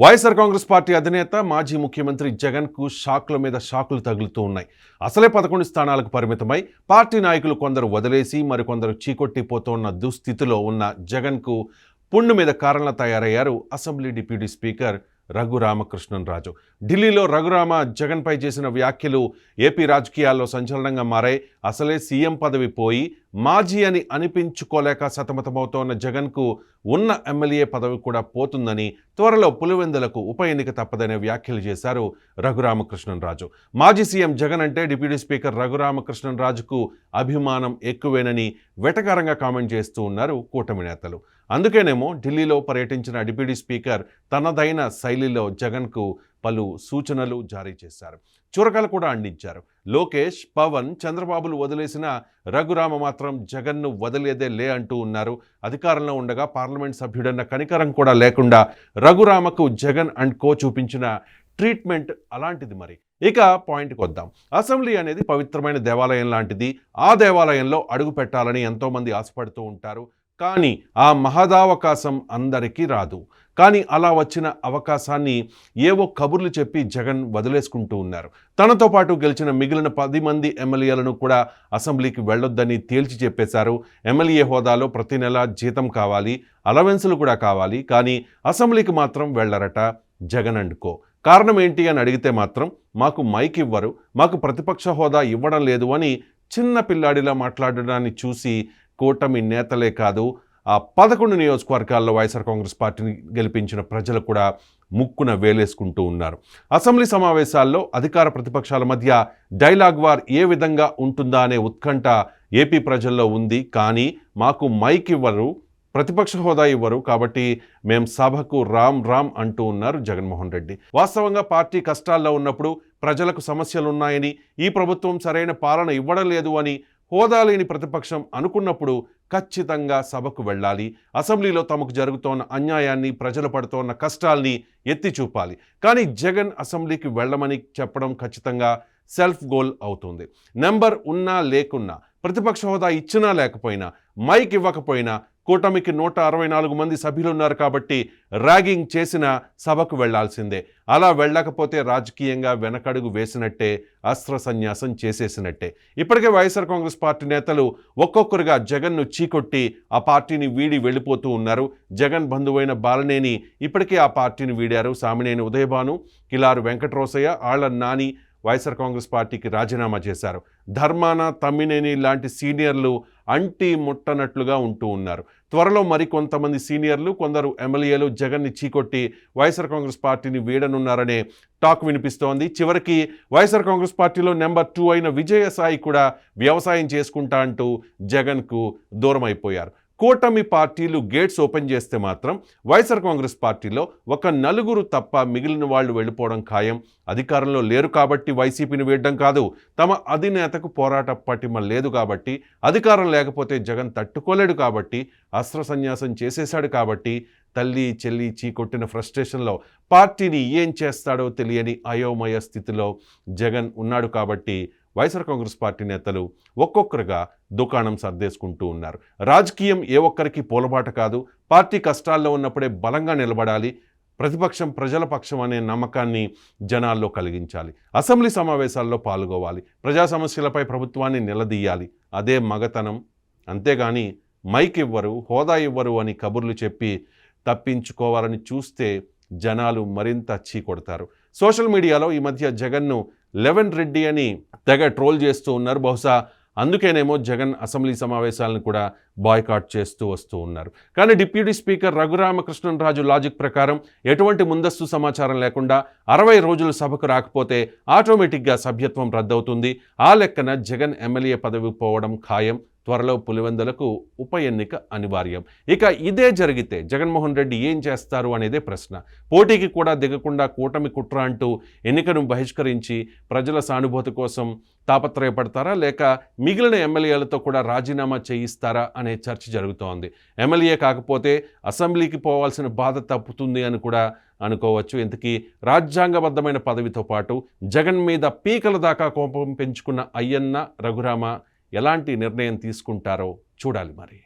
YSR Congress party అధినేత మాజీ ముఖ్యమంత్రి జగన్కు షాక్ల మీద షాకులు తగులుతూ ఉన్నాయి. అసలే 11 స్థానాలకు పరిమితమై పార్టీ నాయకులు కొందరు వదిలేసి మరికొందరు చీకొట్టిపోతున్న దుస్థితిలో ఉన్న జగన్కు పుండు మీద కారణంగా తయారయ్యారు అసెంబ్లీ డిప్యూటీ స్పీకర్ రఘురామకృష్ణంరాజు. ఢిల్లీలో రఘురామ జగన్పై చేసిన వ్యాఖ్యలు ఏపీ రాజకీయాల్లో సంచలనంగా మారాయి. అసలే సీఎం పదవి పోయి మాజీ అని అనిపించుకోలేక సతమతమవుతోన్న జగన్కు ఉన్న ఎమ్మెల్యే పదవి కూడా పోతుందని, త్వరలో పులివెందులకు ఉప ఎన్నిక తప్పదనే వ్యాఖ్యలు చేశారు రఘురామకృష్ణంరాజు. మాజీ సీఎం జగన్ అంటే డిప్యూటీ స్పీకర్ రఘురామకృష్ణంరాజుకు అభిమానం ఎక్కువేనని వెటకారంగా కామెంట్ చేస్తూ ఉన్నారు కూటమి నేతలు. అందుకేనేమో ఢిల్లీలో పర్యటించిన డిప్యూటీ స్పీకర్ తనదైన శైలిలో జగన్కు పలు సూచనలు జారీ చేశారు. చురకలు కూడా అందించారు. లోకేష్, పవన్, చంద్రబాబులు వదిలేసిన రఘురామ మాత్రం జగన్ను వదిలేదే లే అంటూ ఉన్నారు. అధికారంలో ఉండగా పార్లమెంట్ సభ్యుడన్న కనికరం కూడా లేకుండా రఘురామకు జగన్ అండ్ కో చూపించిన ట్రీట్మెంట్ అలాంటిది. మరి ఇక పాయింట్కి వద్దాం. అసెంబ్లీ అనేది పవిత్రమైన దేవాలయం లాంటిది. ఆ దేవాలయంలో అడుగు పెట్టాలని ఎంతోమంది ఆశపడుతూ ఉంటారు. కానీ ఆ మహదావకాశం అందరికీ రాదు. కానీ అలా వచ్చిన అవకాశాన్ని ఏవో కబుర్లు చెప్పి జగన్ వదిలేసుకుంటూ ఉన్నారు. తనతో పాటు గెలిచిన మిగిలిన 10 మంది ఎమ్మెల్యేలను కూడా అసెంబ్లీకి వెళ్ళొద్దని తేల్చి చెప్పేశారు. ఎమ్మెల్యే హోదాలో ప్రతి నెల జీతం కావాలి, అలవెన్సులు కూడా కావాలి, కానీ అసెంబ్లీకి మాత్రం వెళ్ళరట జగన్ అండ్ కో. కారణం ఏంటి అని అడిగితే మాత్రం మాకు మైక్ ఇవ్వరు, మాకు ప్రతిపక్ష హోదా ఇవ్వడం లేదు అని చిన్న పిల్లాడిలా మాట్లాడడాన్ని చూసి కూటమి నేతలే కాదు, ఆ 11 నియోజకవర్గాల్లో వైఎస్ఆర్ కాంగ్రెస్ పార్టీని గెలిపించిన ప్రజలు కూడా ముక్కున వేలేసుకుంటూ ఉన్నారు. అసెంబ్లీ సమావేశాల్లో అధికార ప్రతిపక్షాల మధ్య డైలాగ్ వార్ ఏ విధంగా ఉంటుందా అనే ఉత్కంఠ ఏపీ ప్రజల్లో ఉంది. కానీ మాకు మైక్ ఇవ్వరు, ప్రతిపక్ష హోదా ఇవ్వరు, కాబట్టి మేం సభకు రామ్ రామ్ అంటూ ఉన్నారు జగన్మోహన్ రెడ్డి. వాస్తవంగా పార్టీ కష్టాల్లో ఉన్నప్పుడు, ప్రజలకు సమస్యలున్నాయని, ఈ ప్రభుత్వం సరైన పాలన ఇవ్వడం లేదు అని హోదా లేని ప్రతిపక్షం అనుకున్నప్పుడు ఖచ్చితంగా సభకు వెళ్ళాలి. అసెంబ్లీలో తమకు జరుగుతోన్న అన్యాయాన్ని, ప్రజలు పడుతోన్న కష్టాల్ని ఎత్తి చూపాలి. కానీ జగన్ అసెంబ్లీకి వెళ్ళమని చెప్పడం ఖచ్చితంగా సెల్ఫ్ గోల్ అవుతుంది. నెంబర్ ఉన్నా లేకున్నా, ప్రతిపక్ష హోదా ఇచ్చినా లేకపోయినా, మైక్ ఇవ్వకపోయినా, కూటమికి 164 మంది సభ్యులున్నారు కాబట్టి ర్యాగింగ్ చేసిన సభకు వెళ్లాల్సిందే. అలా వెళ్ళకపోతే రాజకీయంగా వెనకడుగు వేసినట్టే, అస్త్ర సన్యాసం చేసేసినట్టే. ఇప్పటికే వైఎస్ఆర్ కాంగ్రెస్ పార్టీ నేతలు ఒక్కొక్కరుగా జగన్ను చీకొట్టి ఆ పార్టీని వీడి వెళ్ళిపోతూ ఉన్నారు. జగన్ బంధువైన బాలనేని ఇప్పటికే ఆ పార్టీని వీడారు. సామినేని ఉదయభాను, కిలారు వెంకటరోసయ్య, ఆళ్ల నాని వైఎస్ఆర్ కాంగ్రెస్ పార్టీకి రాజీనామా చేశారు. ధర్మాన, తమ్మినేని లాంటి సీనియర్లు అంటి ముట్టనట్లుగా ఉంటూ ఉన్నారు. త్వరలో మరికొంతమంది సీనియర్లు, కొందరు ఎమ్మెల్యేలు జగన్ని చీకొట్టి వైఎస్ఆర్ కాంగ్రెస్ పార్టీని వీడనున్నారనే టాక్ వినిపిస్తోంది. చివరికి వైఎస్ఆర్ కాంగ్రెస్ పార్టీలో నెంబర్ 2 అయిన విజయసాయి కూడా వ్యవసాయం చేసుకుంటా అంటూ జగన్కు దూరం అయిపోయారు. కూటమి పార్టీలు గేట్స్ ఓపెన్ చేస్తే మాత్రం వైఎస్ఆర్ కాంగ్రెస్ పార్టీలో ఒక 4 తప్ప మిగిలిన వాళ్ళు వెళ్ళిపోవడం ఖాయం. అధికారంలో లేరు కాబట్టి వైసీపీని వీడడం కాదు, తమ అధినేతకు పోరాట పటిమ లేదు కాబట్టి, అధికారం లేకపోతే జగన్ తట్టుకోలేడు కాబట్టి, అస్త్ర సన్యాసం చేసేశాడు కాబట్టి, తల్లి చెల్లి చీకొట్టిన ఫ్రస్ట్రేషన్లో పార్టీని ఏం చేస్తాడో తెలియని అయోమయ స్థితిలో జగన్ ఉన్నాడు కాబట్టి వైఎస్ఆర్ కాంగ్రెస్ పార్టీ నేతలు ఒక్కొక్కరుగా దుకాణం సర్దేసుకుంటూ ఉన్నారు. రాజకీయం ఏ ఒక్కరికి పూలబాట కాదు. పార్టీ కష్టాల్లో ఉన్నప్పుడే బలంగా నిలబడాలి. ప్రతిపక్షం ప్రజల పక్షం అనే నమ్మకాన్ని జనాల్లో కలిగించాలి. అసెంబ్లీ సమావేశాల్లో పాల్గొవాలి. ప్రజా సమస్యలపై ప్రభుత్వాన్ని నిలదీయాలి. అదే మగతనం. అంతేగాని మైక్ ఇవ్వరు, హోదా ఇవ్వరు అని కబుర్లు చెప్పి తప్పించుకోవాలని చూస్తే జనాలు మరింత చీకొడతారు. సోషల్ మీడియాలో ఈ మధ్య జగన్ను 11 రెడ్డి అని తెగ ట్రోల్ చేస్తూ ఉన్నారు. బహుశా అందుకేనేమో జగన్ అసెంబ్లీ సమావేశాలను కూడా బాయ్కాట్ చేస్తూ వస్తూ ఉన్నారు. కానీ డిప్యూటీ స్పీకర్ రఘురామకృష్ణంరాజు లాజిక్ ప్రకారం ఎటువంటి ముందస్తు సమాచారం లేకుండా 60 రోజులు సభకు రాకపోతే ఆటోమేటిక్గా సభ్యత్వం రద్దవుతుంది. ఆ లెక్కన జగన్ ఎమ్మెల్యే పదవి పోవడం ఖాయం. త్వరలో పులివెందులకు ఉప ఎన్నిక అనివార్యం. ఇక ఇదే జరిగితే జగన్మోహన్ రెడ్డి ఏం చేస్తారు అనేదే ప్రశ్న. పోటీకి కూడా దిగకుండా కూటమి కుట్ర అంటూ ఎన్నికను బహిష్కరించి ప్రజల సానుభూతి కోసం తాపత్రయపడతారా, లేక మిగిలిన ఎమ్మెల్యేలతో కూడా రాజీనామా చేయిస్తారా అనే చర్చ జరుగుతోంది. ఎమ్మెల్యే కాకపోతే అసెంబ్లీకి పోవాల్సిన బాధ తప్పుతుంది అని కూడా అనుకోవచ్చు. ఇంతకీ రాజ్యాంగబద్ధమైన పదవితో పాటు జగన్ మీద పీకల దాకా కోపం పెంచుకున్న అయ్యన్న, రఘురామ ఎలాంటి నిర్ణయం తీసుకుంటారో చూడాలి మరి.